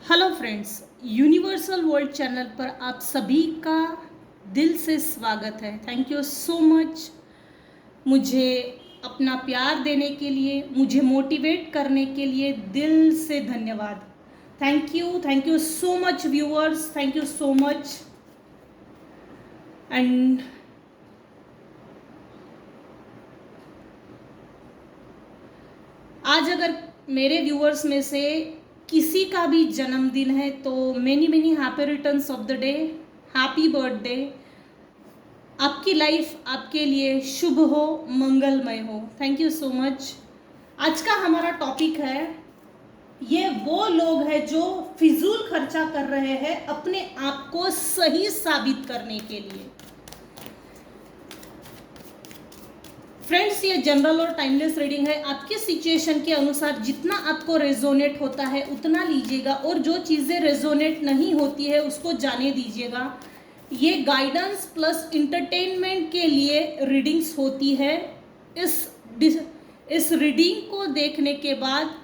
Hello friends, universal world channel पर आप सभी का दिल से स्वागत है। थैंक यू सो मच मुझे अपना प्यार देने के लिए, मुझे मोटिवेट करने के लिए दिल से धन्यवाद। Thank you so much viewers, thank you so much. And आज अगर मेरे व्यूअर्स में से किसी का भी जन्मदिन है तो many many happy returns of the day, happy birthday. आपकी लाइफ आपके लिए शुभ हो, मंगलमय हो। Thank you so much. आज का हमारा टॉपिक है, ये वो लोग हैं जो फिजूल खर्चा कर रहे हैं अपने आप को सही साबित करने के लिए। फ्रेंड्स, ये जनरल और टाइमलेस रीडिंग है। आपके सिचुएशन के अनुसार जितना आपको रेजोनेट होता है उतना लीजिएगा, और जो चीज़ें रेजोनेट नहीं होती है उसको जाने दीजिएगा। ये गाइडेंस प्लस इंटरटेनमेंट के लिए रीडिंग्स होती है। इस रीडिंग को देखने के बाद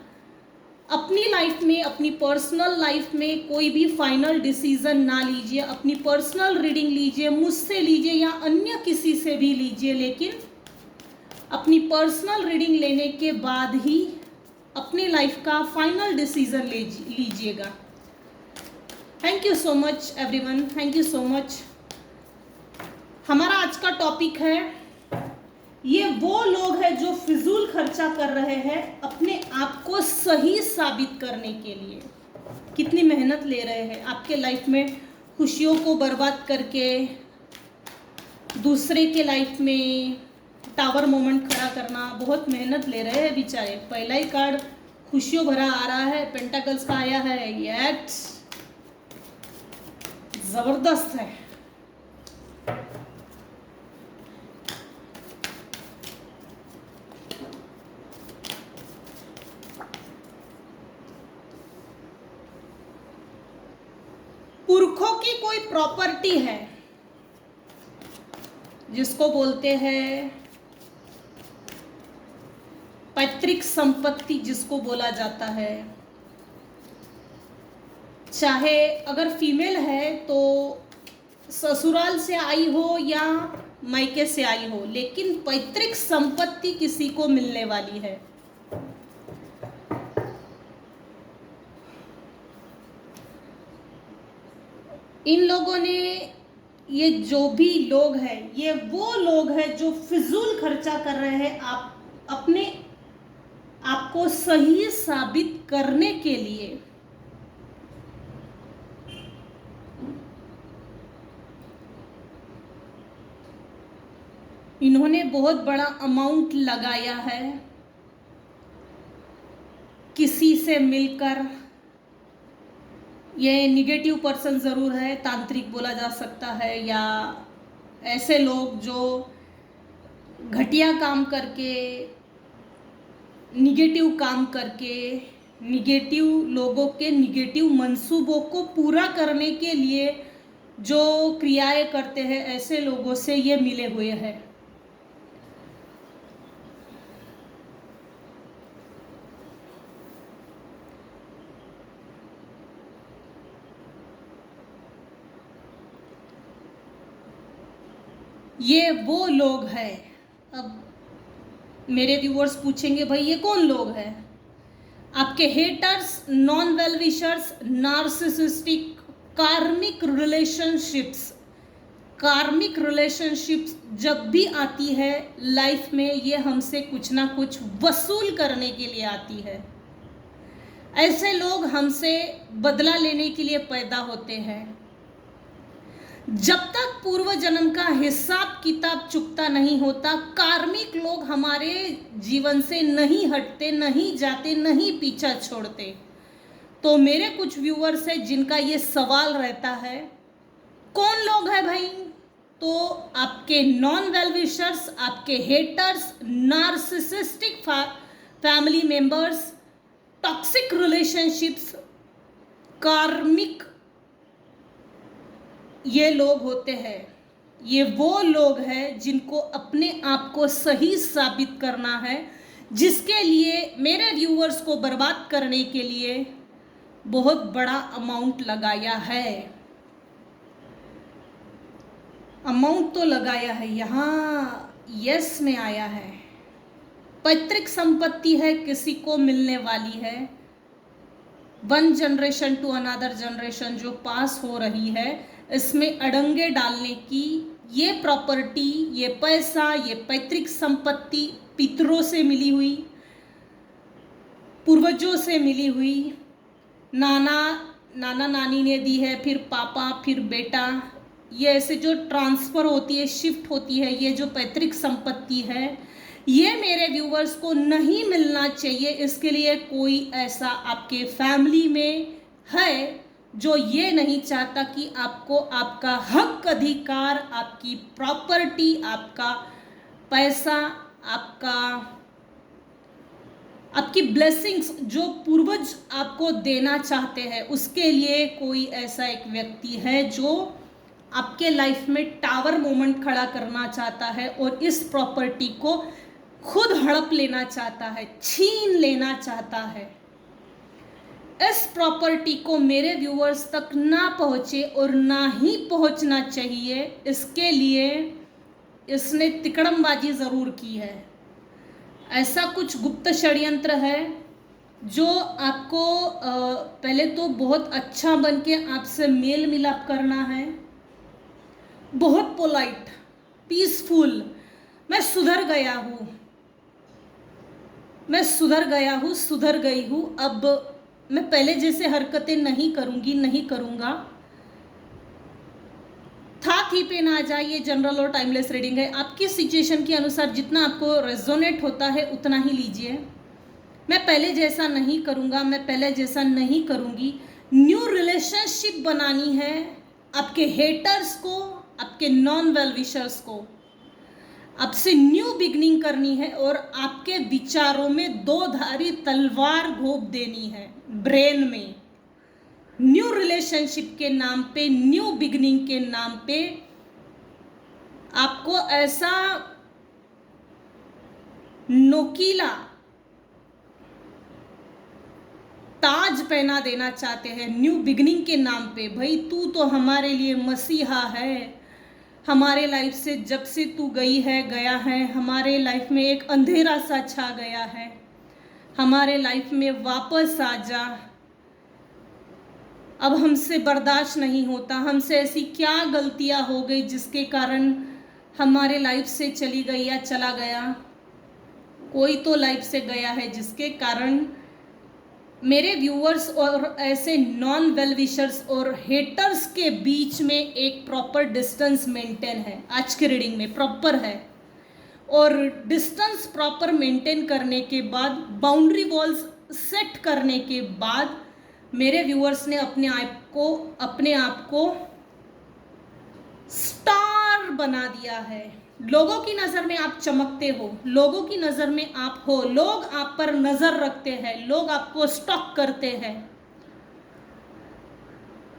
अपनी लाइफ में, अपनी पर्सनल लाइफ में कोई भी फाइनल डिसीजन ना लीजिए। अपनी पर्सनल रीडिंग लीजिए, मुझसे लीजिए या अन्य किसी से भी लीजिए, लेकिन अपनी पर्सनल रीडिंग लेने के बाद ही अपनी लाइफ का फाइनल डिसीजन लीजिएगा। Thank you so much everyone, thank you so much. हमारा आज का टॉपिक है, ये वो लोग हैं जो फिजूल खर्चा कर रहे हैं अपने आप को सही साबित करने के लिए। कितनी मेहनत ले रहे हैं आपके लाइफ में, खुशियों को बर्बाद करके दूसरे के लाइफ में टावर मोमेंट खड़ा करना। बहुत मेहनत ले रहे हैं बेचारे। पहला ही कार्ड खुशियों भरा आ रहा है, पेंटाकल्स का आया है। येट जबरदस्त है। पुरखों की कोई प्रॉपर्टी है जिसको बोलते हैं पैतृक संपत्ति, जिसको बोला जाता है। चाहे अगर फीमेल है तो ससुराल से आई हो या मायके से आई हो, लेकिन पैतृक संपत्ति किसी को मिलने वाली है। इन लोगों ने, ये जो भी लोग हैं, ये वो लोग हैं जो फिजूल खर्चा कर रहे हैं अपने आपको सही साबित करने के लिए। इन्होंने बहुत बड़ा अमाउंट लगाया है किसी से मिलकर। ये निगेटिव पर्सन ज़रूर है, तांत्रिक बोला जा सकता है, या ऐसे लोग जो घटिया काम करके, निगेटिव काम करके, निगेटिव लोगों के निगेटिव मंसूबों को पूरा करने के लिए जो क्रियाएं करते हैं, ऐसे लोगों से ये मिले हुए हैं। ये वो लोग हैं। अब मेरे व्यूअर्स पूछेंगे, भाई ये कौन लोग हैं? आपके haters, non well wishers, narcissistic, कार्मिक रिलेशनशिप्स। कार्मिक रिलेशनशिप्स जब भी आती है लाइफ में, ये हमसे कुछ ना कुछ वसूल करने के लिए आती है। ऐसे लोग हमसे बदला लेने के लिए पैदा होते हैं। जब तक पूर्व जन्म का हिसाब किताब चुकता नहीं होता, कार्मिक लोग हमारे जीवन से नहीं हटते, नहीं जाते, नहीं पीछा छोड़ते। तो मेरे कुछ व्यूअर्स हैं जिनका ये सवाल रहता है, कौन लोग हैं भाई? तो आपके नॉन वेल विशर्स, आपके haters, narcissistic family members, toxic relationships, कार्मिक, ये लोग होते हैं। ये वो लोग हैं जिनको अपने आप को सही साबित करना है, जिसके लिए मेरे व्यूअर्स को बर्बाद करने के लिए बहुत बड़ा अमाउंट लगाया है, अमाउंट तो लगाया है, यहाँ यस में आया है। पैतृक संपत्ति है, किसी को मिलने वाली है, one generation to another generation जो पास हो रही है, इसमें अड़ंगे डालने की ये प्रॉपर्टी, ये पैसा, ये पैतृक संपत्ति पितरों से मिली हुई, पूर्वजों से मिली हुई, नाना नानी ने दी है, फिर पापा, फिर बेटा, ये ऐसे जो ट्रांसफ़र होती है, शिफ्ट होती है, ये जो पैतृक संपत्ति है, ये मेरे व्यूवर्स को नहीं मिलना चाहिए। इसके लिए कोई ऐसा आपके फैमिली में है जो ये नहीं चाहता कि आपको आपका हक अधिकार, आपकी प्रॉपर्टी, आपका पैसा, आपकी ब्लेसिंग्स जो पूर्वज आपको देना चाहते हैं, उसके लिए कोई ऐसा एक व्यक्ति है जो आपके लाइफ में टावर मोमेंट खड़ा करना चाहता है और इस प्रॉपर्टी को खुद हड़प लेना चाहता है, छीन लेना चाहता है। इस प्रॉपर्टी को मेरे व्यूअर्स तक ना पहुँचे और ना ही पहुँचना चाहिए, इसके लिए इसने तिकड़मबाजी ज़रूर की है। ऐसा कुछ गुप्त षड्यंत्र है जो आपको पहले तो बहुत अच्छा बन के आपसे मेल मिलाप करना है, बहुत पोलाइट, पीसफुल, मैं सुधर गया हूँ, मैं सुधर गया हूँ, सुधर गई हूँ, अब मैं पहले जैसे हरकतें नहीं करूँगी, नहीं करूँगा। था थी पे ना जाए, ये जनरल और टाइमलेस रीडिंग है। आपकी सिचुएशन के अनुसार जितना आपको रेजोनेट होता है उतना ही लीजिए। मैं पहले जैसा नहीं करूँगा, मैं पहले जैसा नहीं करूँगी। न्यू रिलेशनशिप बनानी है आपके हेटर्स को, आपके नॉन वेल विशर्स को, आपसे न्यू बिगनिंग करनी है और आपके विचारों में दो धारी तलवार घोंप देनी है ब्रेन में। न्यू रिलेशनशिप के नाम पे, न्यू बिगनिंग के नाम पे आपको ऐसा नोकीला ताज पहना देना चाहते हैं न्यू बिगनिंग के नाम पे। भाई तू तो हमारे लिए मसीहा है, हमारे लाइफ से जब से तू गई है, गया है, हमारे लाइफ में एक अंधेरा सा छा गया है, हमारे लाइफ में वापस आ जा, अब हमसे बर्दाश्त नहीं होता, हमसे ऐसी क्या गलतियां हो गई जिसके कारण हमारे लाइफ से चली गई या चला गया। कोई तो लाइफ से गया है जिसके कारण मेरे व्यूअर्स और ऐसे नॉन वेल विशर्स और हेटर्स के बीच में एक प्रॉपर डिस्टेंस मेंटेन है। आज की रीडिंग में प्रॉपर है और डिस्टेंस प्रॉपर मेंटेन करने के बाद, बाउंड्री वॉल्स सेट करने के बाद मेरे व्यूअर्स ने अपने आप को स्टार बना दिया है। लोगों की नज़र में आप चमकते हो, लोगों की नज़र में आप हो, लोग आप पर नज़र रखते हैं, लोग आपको स्टॉक करते हैं,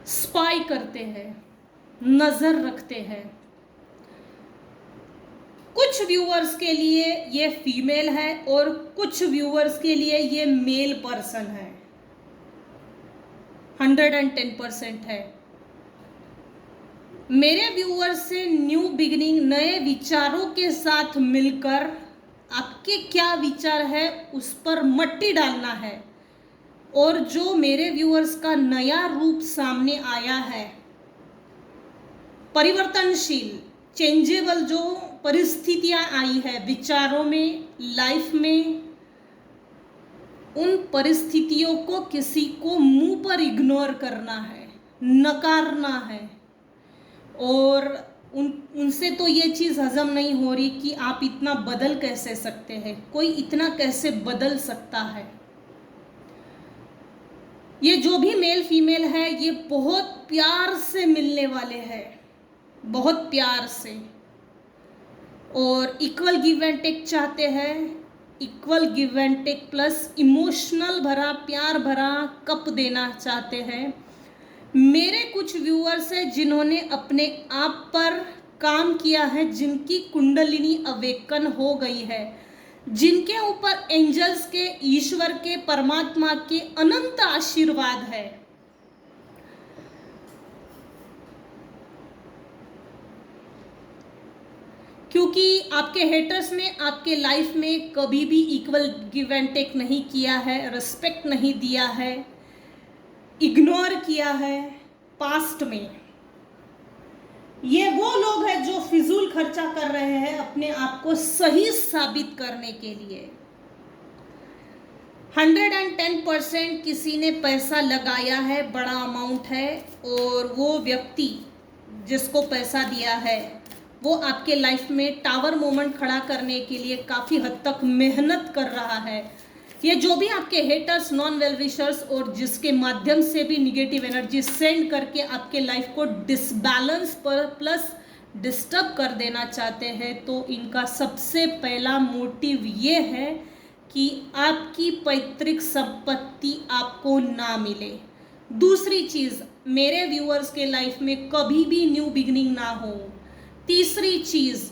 स्पाई करते हैं, नज़र रखते हैं। कुछ व्यूअर्स के लिए ये फीमेल है और कुछ व्यूअर्स के लिए ये मेल पर्सन है। 110% है। मेरे व्यूअर्स से न्यू बिगिनिंग, नए विचारों के साथ मिलकर आपके क्या विचार है उस पर मट्टी डालना है और जो मेरे व्यूअर्स का नया रूप सामने आया है, परिवर्तनशील, चेंजेबल जो परिस्थितियां आई है विचारों में, लाइफ में, उन परिस्थितियों को किसी को मुंह पर इग्नोर करना है, नकारना है और उनसे तो ये चीज़ हजम नहीं हो रही कि आप इतना बदल कैसे सकते हैं, कोई इतना कैसे बदल सकता है। ये जो भी मेल फीमेल है ये बहुत प्यार से मिलने वाले हैं, बहुत प्यार से, और इक्वल गिव एंड टेक चाहते हैं, equal give and take plus emotional भरा, प्यार भरा कप देना चाहते हैं। मेरे कुछ व्यूअर्स हैं जिन्होंने अपने आप पर काम किया है, जिनकी कुंडलिनी अवेकन हो गई है, जिनके ऊपर एंजल्स के, ईश्वर के, परमात्मा के अनंत आशीर्वाद है। क्योंकि आपके हेटर्स ने आपके लाइफ में कभी भी इक्वल गिव एंड टेक नहीं किया है, रिस्पेक्ट नहीं दिया है, इग्नोर किया है पास्ट में। ये वो लोग हैं जो फिजूल खर्चा कर रहे हैं अपने आप को सही साबित करने के लिए। 110% किसी ने पैसा लगाया है, बड़ा अमाउंट है, और वो व्यक्ति जिसको पैसा दिया है वो आपके लाइफ में टावर मोमेंट खड़ा करने के लिए काफ़ी हद तक मेहनत कर रहा है। ये जो भी आपके हेटर्स, नॉन वेल विशर्स, और जिसके माध्यम से भी निगेटिव एनर्जी सेंड करके आपके लाइफ को डिसबैलेंस पर प्लस डिस्टर्ब कर देना चाहते हैं, तो इनका सबसे पहला मोटिव ये है कि आपकी पैतृक संपत्ति आपको ना मिले। दूसरी चीज़, मेरे व्यूअर्स के लाइफ में कभी भी न्यू बिगिनिंग ना हो। तीसरी चीज़,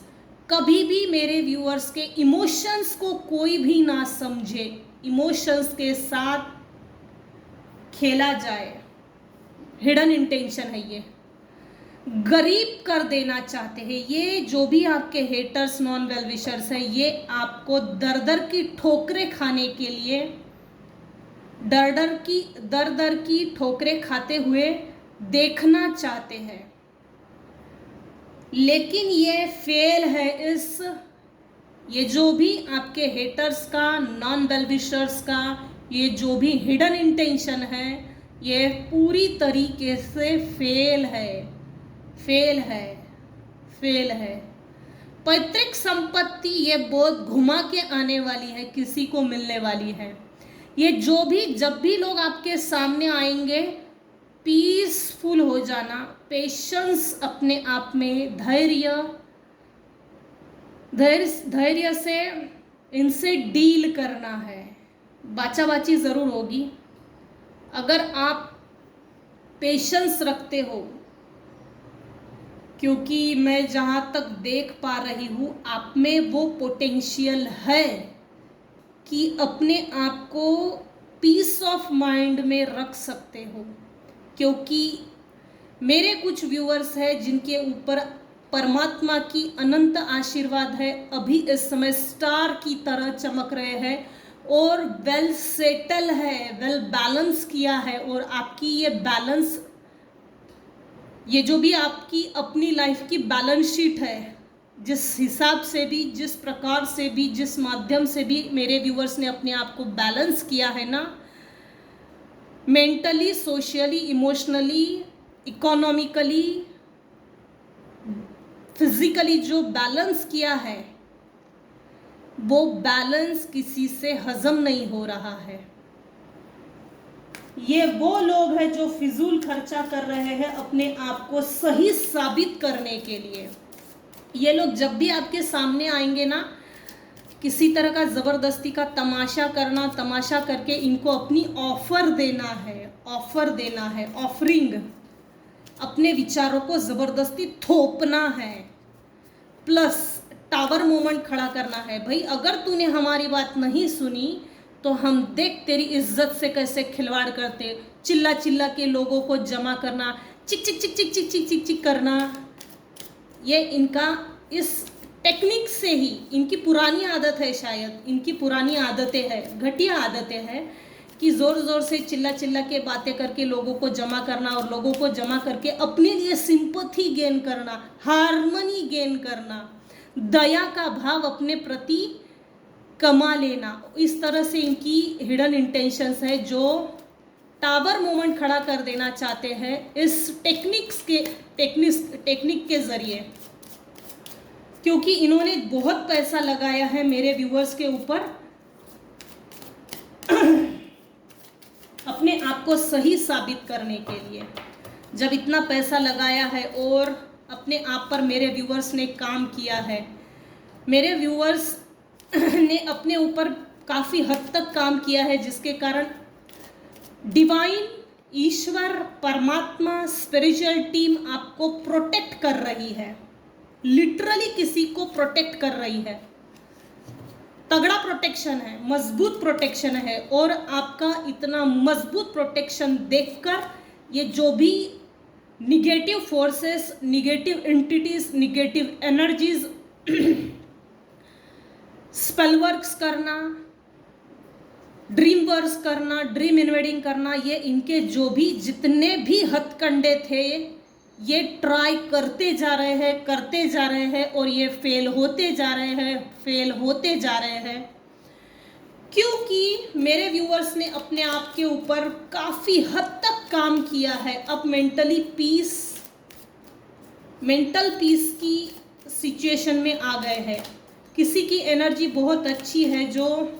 कभी भी मेरे व्यूअर्स के इमोशंस को कोई भी ना समझे, इमोशंस के साथ खेला जाए। हिडन इंटेंशन है ये, गरीब कर देना चाहते हैं। ये जो भी आपके हेटर्स, नॉन वेल विशर्स है, ये आपको दर दर की ठोकरें खाने के लिए, दर दर की ठोकरें खाते हुए देखना चाहते हैं। लेकिन ये फेल है। ये जो भी आपके हेटर्स का, नॉन वेल विशर्स का, ये जो भी हिडन इंटेंशन है, ये पूरी तरीके से फेल है, फेल है, फेल है। पैतृक संपत्ति ये बहुत घुमा के आने वाली है, किसी को मिलने वाली है। ये जो भी, जब भी लोग आपके सामने आएंगे, पीसफुल हो जाना, पेशेंस अपने आप में, धैर्य से इनसे डील करना है। बाचाबाची ज़रूर होगी। अगर आप पेशेंस रखते हो, क्योंकि मैं जहाँ तक देख पा रही हूँ आप में वो पोटेंशियल है कि अपने आप को पीस ऑफ माइंड में रख सकते हो। क्योंकि मेरे कुछ व्यूअर्स हैं जिनके ऊपर परमात्मा की अनंत आशीर्वाद है, अभी इस समय स्टार की तरह चमक रहे हैं और वेल सेटल है, वेल बैलेंस किया है। और आपकी ये बैलेंस, ये जो भी आपकी अपनी लाइफ की बैलेंस शीट है, जिस हिसाब से भी, जिस प्रकार से भी, जिस माध्यम से भी मेरे व्यूअर्स ने अपने आप को बैलेंस किया है ना, mentally, socially, emotionally, economically, physically जो बैलेंस किया है, वो बैलेंस किसी से हजम नहीं हो रहा है। ये वो लोग हैं जो फिजूल खर्चा कर रहे हैं अपने आप को सही साबित करने के लिए। ये लोग जब भी आपके सामने आएंगे ना, किसी तरह का ज़बरदस्ती का तमाशा करना, तमाशा करके इनको अपनी ऑफर देना है, ऑफर देना है, ऑफरिंग, अपने विचारों को ज़बरदस्ती थोपना है, प्लस टावर मोमेंट खड़ा करना है। भाई अगर तूने हमारी बात नहीं सुनी तो हम देख तेरी इज्जत से कैसे खिलवाड़ करते, चिल्ला चिल्ला के लोगों को जमा करना, चिक चिक चिक चिक चिक चिक चिक चिक करना। ये इनका इस टेक्निक से ही, इनकी पुरानी आदत है, शायद इनकी पुरानी आदतें हैं, घटिया आदतें हैं कि ज़ोर ज़ोर से चिल्ला चिल्ला के बातें करके लोगों को जमा करना, और लोगों को जमा करके अपने लिए सिंपैथी गेन करना, हार्मनी गेन करना, दया का भाव अपने प्रति कमा लेना। इस तरह से इनकी हिडन इंटेंशंस है जो टावर मोमेंट खड़ा कर देना चाहते हैं इस टेक्निक के ज़रिए। क्योंकि इन्होंने बहुत पैसा लगाया है मेरे व्यूअर्स के ऊपर अपने आप को सही साबित करने के लिए। जब इतना पैसा लगाया है और अपने आप पर मेरे व्यूअर्स ने काम किया है, मेरे व्यूअर्स ने अपने ऊपर काफ़ी हद तक काम किया है, जिसके कारण डिवाइन, ईश्वर, परमात्मा, स्पिरिचुअल टीम आपको प्रोटेक्ट कर रही है, लिटरली किसी को प्रोटेक्ट कर रही है। तगड़ा प्रोटेक्शन है, मजबूत प्रोटेक्शन है। और आपका इतना मजबूत प्रोटेक्शन देखकर ये जो भी negative forces, negative entities, negative energies spell works करना, ड्रीम वर्क्स करना, ड्रीम इन्वेडिंग करना, ये इनके जो भी जितने भी हथकंडे थे ये ट्राई करते जा रहे हैं, करते जा रहे हैं, और ये फेल होते जा रहे हैं, फेल होते जा रहे हैं। क्योंकि मेरे व्यूअर्स ने अपने आप के ऊपर काफ़ी हद तक काम किया है। अब मेंटल पीस की सिचुएशन में आ गए हैं। किसी की एनर्जी बहुत अच्छी है, जो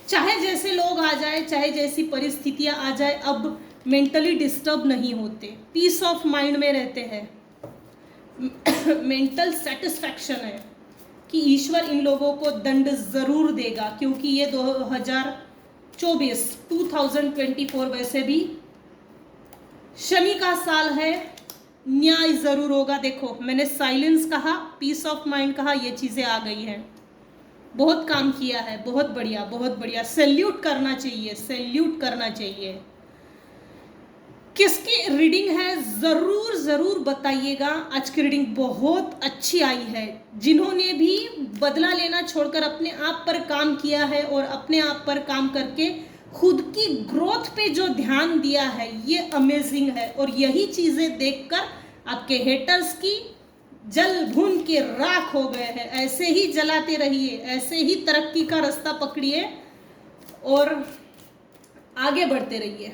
चाहे जैसे लोग आ जाए, चाहे जैसी परिस्थितियां आ जाए, अब मेंटली डिस्टर्ब नहीं होते, पीस ऑफ माइंड में रहते हैं। मेंटल सेटिस्फैक्शन है कि ईश्वर इन लोगों को दंड ज़रूर देगा, क्योंकि ये 2024 वैसे भी शनि का साल है, न्याय ज़रूर होगा। देखो, मैंने साइलेंस कहा, पीस ऑफ माइंड कहा, ये चीज़ें आ गई हैं। बहुत काम किया है, बहुत बढ़िया, बहुत बढ़िया। सैल्यूट करना चाहिए, सैल्यूट करना चाहिए। किसकी रीडिंग है ज़रूर ज़रूर बताइएगा। आज की रीडिंग बहुत अच्छी आई है। जिन्होंने भी बदला लेना छोड़कर अपने आप पर काम किया है और अपने आप पर काम करके खुद की ग्रोथ पे जो ध्यान दिया है, ये अमेजिंग है। और यही चीज़ें देखकर आपके हेटर्स की जल भून के राख हो गए हैं। ऐसे ही जलाते रहिए, ऐसे ही तरक्की का रास्ता पकड़िए और आगे बढ़ते रहिए,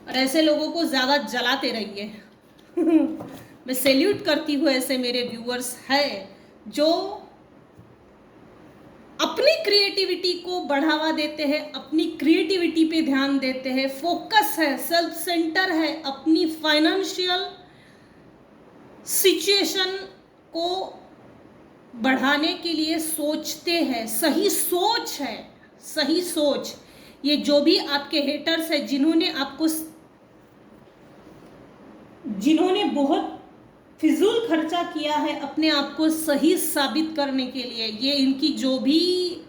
और ऐसे लोगों को ज़्यादा जलाते रहिए। मैं सैल्यूट करती हूँ ऐसे मेरे व्यूअर्स हैं जो अपनी क्रिएटिविटी को बढ़ावा देते हैं, अपनी क्रिएटिविटी पे ध्यान देते हैं, फोकस है, सेल्फ सेंटर है, अपनी फाइनेंशियल सिचुएशन को बढ़ाने के लिए सोचते हैं। सही सोच है, सही सोच। ये जो भी आपके हेटर्स हैं, जिन्होंने बहुत फिजूल खर्चा किया है अपने आप को सही साबित करने के लिए, ये इनकी जो भी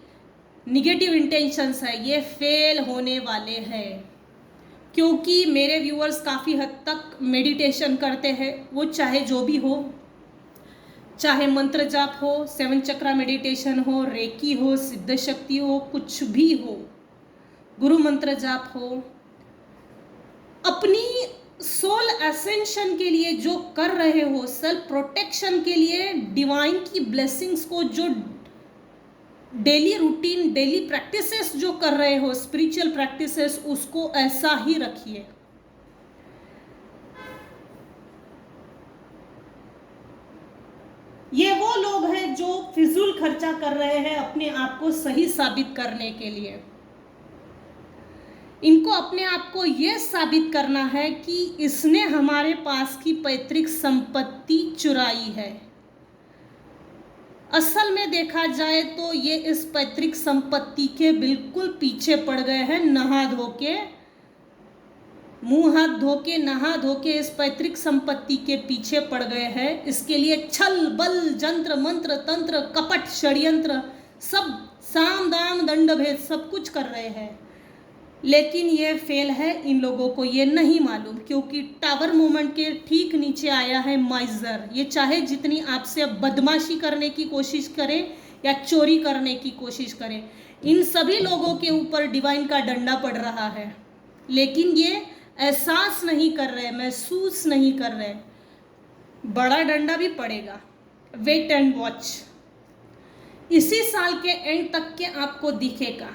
निगेटिव इंटेंशंस है ये फेल होने वाले हैं। क्योंकि मेरे व्यूअर्स काफ़ी हद तक मेडिटेशन करते हैं, वो चाहे जो भी हो, चाहे मंत्र जाप हो, 7 चक्रा मेडिटेशन हो, रेकी हो, सिद्ध शक्ति हो, कुछ भी हो, गुरु मंत्र जाप हो, अपनी सोल एसेंशन के लिए जो कर रहे हो, सेल्फ प्रोटेक्शन के लिए डिवाइन की ब्लेसिंग्स को जो डेली रूटीन, डेली प्रैक्टिसेस जो कर रहे हो, स्पिरिचुअल प्रैक्टिसेस, उसको ऐसा ही रखिए। ये वो लोग हैं जो फिजूल खर्चा कर रहे हैं अपने आप को सही साबित करने के लिए। इनको अपने आप को यह साबित करना है कि इसने हमारे पास की पैतृक संपत्ति चुराई है। असल में देखा जाए तो ये इस पैतृक संपत्ति के बिल्कुल पीछे पड़ गए हैं। नहा धो के, मुंह हाथ धो के, नहा धो के इस पैतृक संपत्ति के पीछे पड़ गए हैं। इसके लिए छल बल, जंत्र मंत्र, तंत्र, कपट, षड्यंत्र, सब साम दाम दंड भेद सब कुछ कर रहे हैं। लेकिन ये फेल है। इन लोगों को ये नहीं मालूम, क्योंकि टावर मूवमेंट के ठीक नीचे आया है माइजर। ये चाहे जितनी आपसे बदमाशी करने की कोशिश करे या चोरी करने की कोशिश करे, इन सभी लोगों के ऊपर डिवाइन का डंडा पड़ रहा है। लेकिन ये एहसास नहीं कर रहे, महसूस नहीं कर रहे। बड़ा डंडा भी पड़ेगा, वेट एंड वॉच। इसी साल के एंड तक के आपको दिखेगा।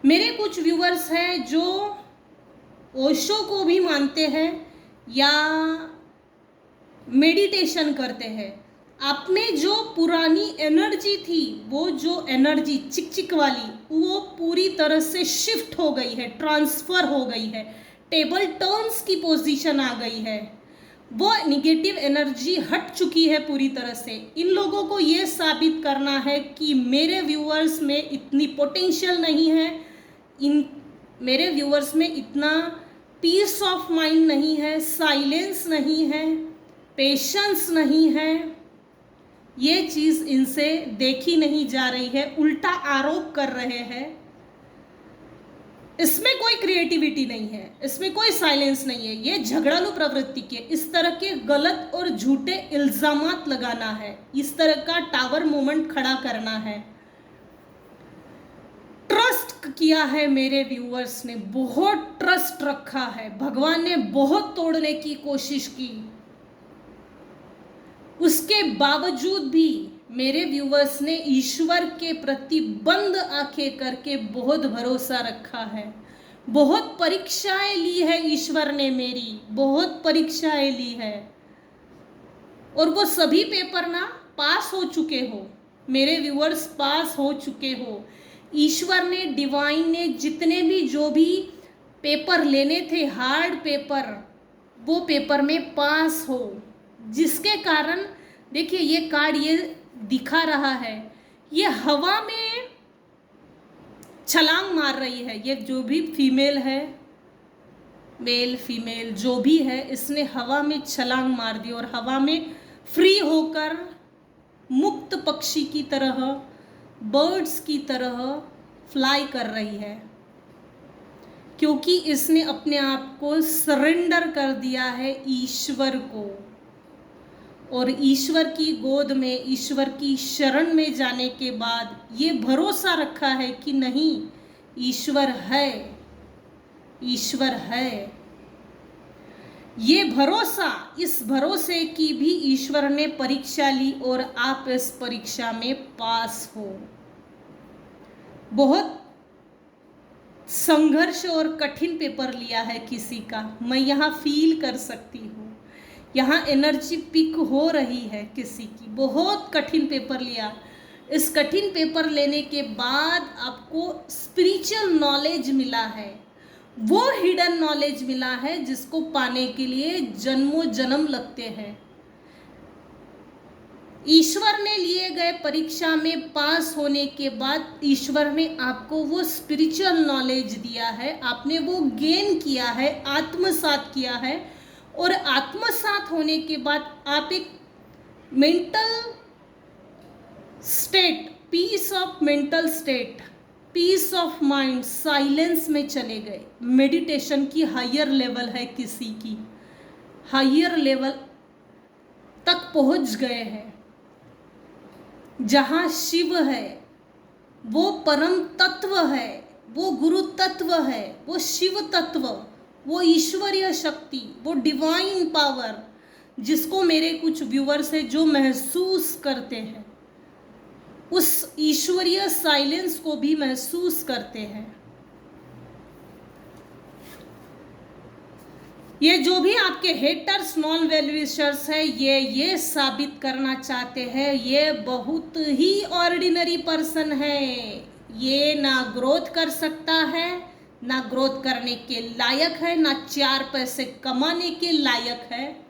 मेरे कुछ व्यूअर्स हैं जो ओशो को भी मानते हैं या मेडिटेशन करते हैं। आप में जो पुरानी एनर्जी थी, वो जो एनर्जी चिक चिक वाली, वो पूरी तरह से शिफ्ट हो गई है, ट्रांसफ़र हो गई है, टेबल टर्न्स की पोजीशन आ गई है। वो निगेटिव एनर्जी हट चुकी है पूरी तरह से। इन लोगों को ये साबित करना है कि मेरे व्यूअर्स में इतनी पोटेंशियल नहीं है, मेरे व्यूअर्स में इतना पीस ऑफ माइंड नहीं है, साइलेंस नहीं है, पेशेंस नहीं है, ये चीज़ इनसे देखी नहीं जा रही है, उल्टा आरोप कर रहे हैं। इसमें कोई क्रिएटिविटी नहीं है, इसमें कोई साइलेंस नहीं है, ये झगड़ालू प्रवृत्ति के इस तरह के गलत और झूठे इल्जामात लगाना है, इस तरह का टावर मोमेंट खड़ा करना है। ट्रस्ट किया है मेरे व्यूअर्स ने, बहुत ट्रस्ट रखा है, भगवान ने बहुत तोड़ने की कोशिश की, उसके बावजूद भी मेरे व्यूवर्स ने ईश्वर के प्रति बंद आंखें करके बहुत भरोसा रखा है। बहुत परीक्षाएं ली है ईश्वर ने, मेरी बहुत परीक्षाएं ली है, और वो सभी पेपर ना पास हो चुके हो, मेरे व्यूवर्स पास हो चुके हो। ईश्वर ने, डिवाइन ने जितने भी जो भी पेपर लेने थे, हार्ड पेपर, वो पेपर में पास हो, जिसके कारण देखिए ये कार्ड ये दिखा रहा है, ये हवा में छलांग मार रही है। ये जो भी फीमेल है, मेल फीमेल जो भी है, इसने हवा में छलांग मार दी और हवा में फ्री होकर मुक्त पक्षी की तरह, बर्ड्स की तरह फ्लाई कर रही है, क्योंकि इसने अपने आप को सरेंडर कर दिया है ईश्वर को, और ईश्वर की गोद में, ईश्वर की शरण में जाने के बाद ये भरोसा रखा है कि नहीं, ईश्वर है, ईश्वर है। ये भरोसा, इस भरोसे की भी ईश्वर ने परीक्षा ली और आप इस परीक्षा में पास हो। बहुत संघर्ष और कठिन पेपर लिया है किसी का, मैं यहाँ फील कर सकती हूँ, यहाँ एनर्जी पिक हो रही है किसी की, बहुत कठिन पेपर लिया। इस कठिन पेपर लेने के बाद आपको स्पिरिचुअल नॉलेज मिला है, वो हिडन नॉलेज मिला है जिसको पाने के लिए जन्मों जन्म लगते हैं। ईश्वर ने लिए गए परीक्षा में पास होने के बाद ईश्वर ने आपको वो स्पिरिचुअल नॉलेज दिया है, आपने वो गेन किया है, आत्मसात किया है, और आत्मसात होने के बाद आप एक mental state, peace of mental state, peace of mind, silence में चले गए। मेडिटेशन की हायर लेवल है, किसी की हायर लेवल तक पहुंच गए हैं, जहां शिव है, वो परम तत्व है, वो गुरु तत्व है, वो शिव तत्व, वो ईश्वरीय शक्ति, वो डिवाइन पावर, जिसको मेरे कुछ व्यूअर्स हैं जो महसूस करते हैं, उस ईश्वरीय साइलेंस को भी महसूस करते हैं। ये जो भी आपके हेटर्स, नॉन वेल विशर्स है, ये साबित करना चाहते हैं ये बहुत ही ऑर्डिनरी पर्सन है, ये ना ग्रोथ कर सकता है, ना ग्रोथ करने के लायक है, ना 4 पैसे कमाने के लायक है।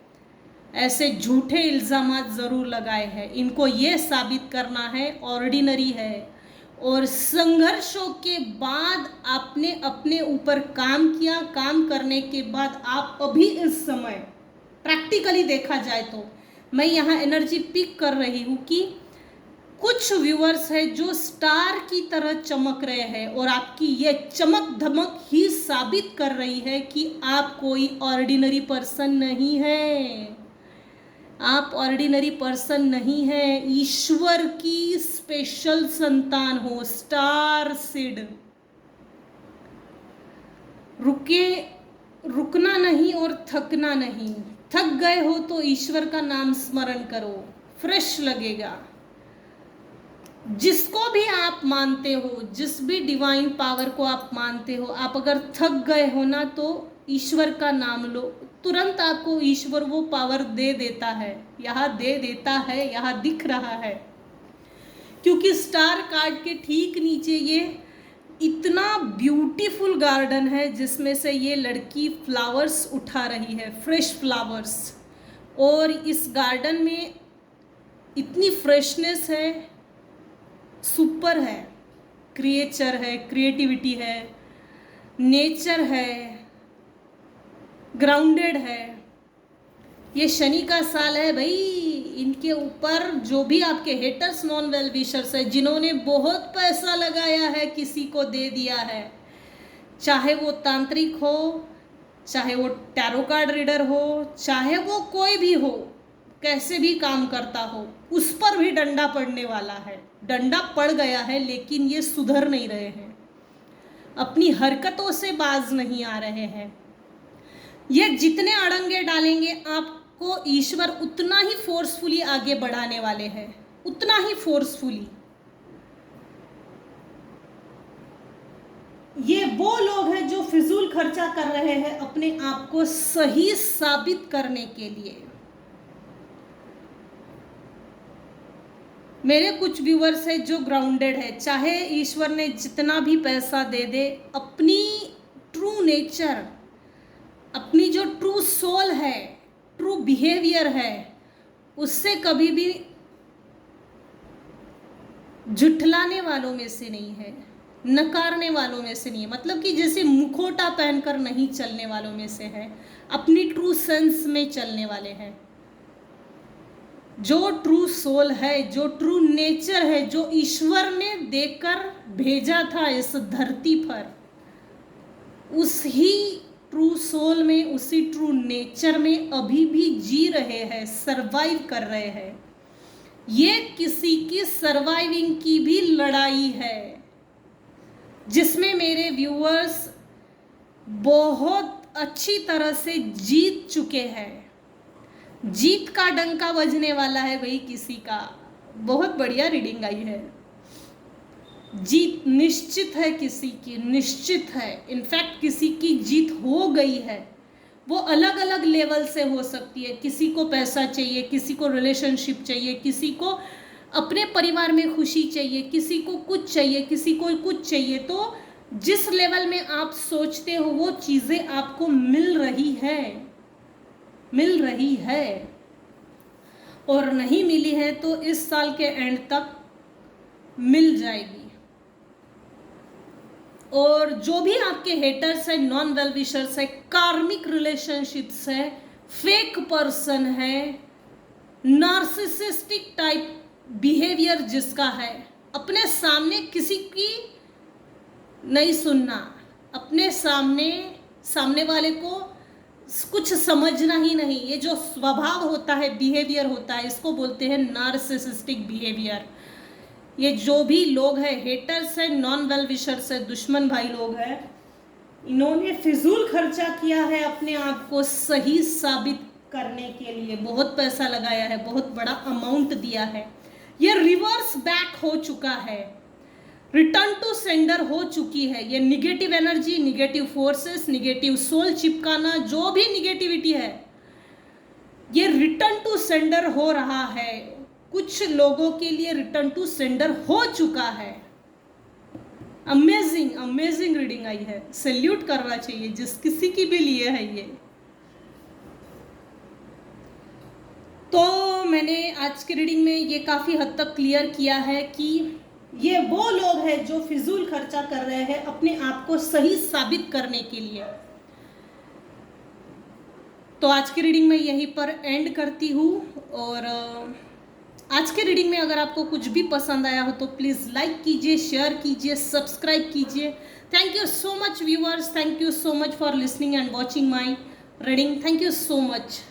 ऐसे झूठे इल्ज़ामात ज़रूर लगाए हैं, इनको ये साबित करना है ऑर्डिनरी है, और संघर्षों के बाद आपने अपने ऊपर काम किया, काम करने के बाद आप अभी इस समय प्रैक्टिकली देखा जाए तो मैं यहाँ एनर्जी पिक कर रही हूँ कि कुछ व्यूअर्स है जो स्टार की तरह चमक रहे हैं, और आपकी ये चमक धमक ही साबित कर रही है कि आप कोई ऑर्डिनरी पर्सन नहीं है, आप ऑर्डिनरी पर्सन नहीं है, ईश्वर की स्पेशल संतान हो, स्टार सीड। रुकना नहीं और थकना नहीं, थक गए हो तो ईश्वर का नाम स्मरण करो, फ्रेश लगेगा। जिसको भी आप मानते हो, जिस भी डिवाइन पावर को आप मानते हो, आप अगर थक गए हो ना तो ईश्वर का नाम लो, तुरंत आपको ईश्वर वो पावर दे देता है, यहाँ दे देता है, यहाँ दिख रहा है। क्योंकि स्टार कार्ड के ठीक नीचे ये इतना ब्यूटीफुल गार्डन है जिसमें से ये लड़की फ्लावर्स उठा रही है, फ्रेश फ्लावर्स, और इस गार्डन में इतनी फ्रेशनेस है, सुपर है, क्रिएचर है, क्रिएटिविटी है, नेचर है, ग्राउंडेड है। ये शनि का साल है भाई, इनके ऊपर जो भी आपके हेटर्स नॉन वेल विशर्स है, जिन्होंने बहुत पैसा लगाया है, किसी को दे दिया है, चाहे वो तांत्रिक हो, चाहे वो टैरो कार्ड रीडर हो, चाहे वो कोई भी हो, कैसे भी काम करता हो, उस पर भी डंडा पड़ने वाला है। डंडा पड़ गया है, लेकिन ये सुधर नहीं रहे हैं, अपनी हरकतों से बाज नहीं आ रहे हैं। ये जितने अड़ंगे डालेंगे, आपको ईश्वर उतना ही फोर्सफुली आगे बढ़ाने वाले हैं, उतना ही फोर्सफुली। ये वो लोग हैं जो फिजूल खर्चा कर रहे हैं अपने आप को सही साबित करने के लिए। मेरे कुछ व्यूअर्स हैं जो ग्राउंडेड है, चाहे ईश्वर ने जितना भी पैसा दे दे, अपनी ट्रू नेचर, अपनी जो ट्रू सोल है, ट्रू बिहेवियर है, उससे कभी भी झुठलाने वालों में से नहीं है, नकारने वालों में से नहीं है। मतलब कि जैसे मुखौटा पहनकर नहीं चलने वालों में से है, अपनी ट्रू सेंस में चलने वाले हैं। जो ट्रू सोल है, जो ट्रू नेचर है, जो ईश्वर ने देकर भेजा था इस धरती पर, उसी ट्रू सोल में, उसी ट्रू नेचर में अभी भी जी रहे हैं, सरवाइव कर रहे हैं। ये किसी की सरवाइविंग की भी लड़ाई है, जिसमें मेरे व्यूअर्स बहुत अच्छी तरह से जीत चुके हैं। जीत का डंका बजने वाला है भाई किसी का। बहुत बढ़िया रीडिंग आई है। जीत निश्चित है किसी की, निश्चित है। इनफैक्ट किसी की जीत हो गई है। वो अलग अलग लेवल से हो सकती है। किसी को पैसा चाहिए, किसी को रिलेशनशिप चाहिए, किसी को अपने परिवार में खुशी चाहिए, किसी को कुछ चाहिए, किसी को कुछ चाहिए। तो जिस लेवल में आप सोचते हो वो चीज़ें आपको मिल रही है, मिल रही है। और नहीं मिली है तो इस साल के एंड तक मिल जाएगी। और जो भी आपके हेटर्स है, नॉन वेल विशर्स है, कार्मिक रिलेशनशिप्स है, फेक पर्सन है, नार्सिसिस्टिक टाइप बिहेवियर जिसका है, अपने सामने किसी की नहीं सुनना, अपने सामने वाले को कुछ समझना ही नहीं, ये जो स्वभाव होता है, बिहेवियर होता है, इसको बोलते हैं नार्सिसिस्टिक बिहेवियर। ये जो भी लोग हैं, हेटर्स है, नॉन वेल विशर्स है, दुश्मन भाई लोग हैं, इन्होंने फिजूल खर्चा किया है अपने आप को सही साबित करने के लिए। बहुत पैसा लगाया है, बहुत बड़ा अमाउंट दिया है। ये रिवर्स बैक हो चुका है, रिटर्न टू सेंडर हो चुकी है। ये negative energy, negative forces, negative soul चिपकाना, जो भी निगेटिविटी है, ये रिटर्न टू सेंडर हो रहा है। कुछ लोगों के लिए रिटर्न टू सेंडर हो चुका है। अमेजिंग अमेजिंग रीडिंग आई है। सैल्यूट करना चाहिए जिस किसी की भी लिए है ये। तो मैंने आज की रीडिंग में ये काफ़ी हद तक क्लियर किया है कि ये वो लोग हैं जो फिजूल खर्चा कर रहे हैं अपने आप को सही साबित करने के लिए। तो आज की रीडिंग में यहीं पर एंड करती हूँ। और आज के रीडिंग में अगर आपको कुछ भी पसंद आया हो तो प्लीज़ लाइक कीजिए, शेयर कीजिए, सब्सक्राइब कीजिए। Thank you so much viewers, thank you so much for listening and watching my reading. Thank you so much.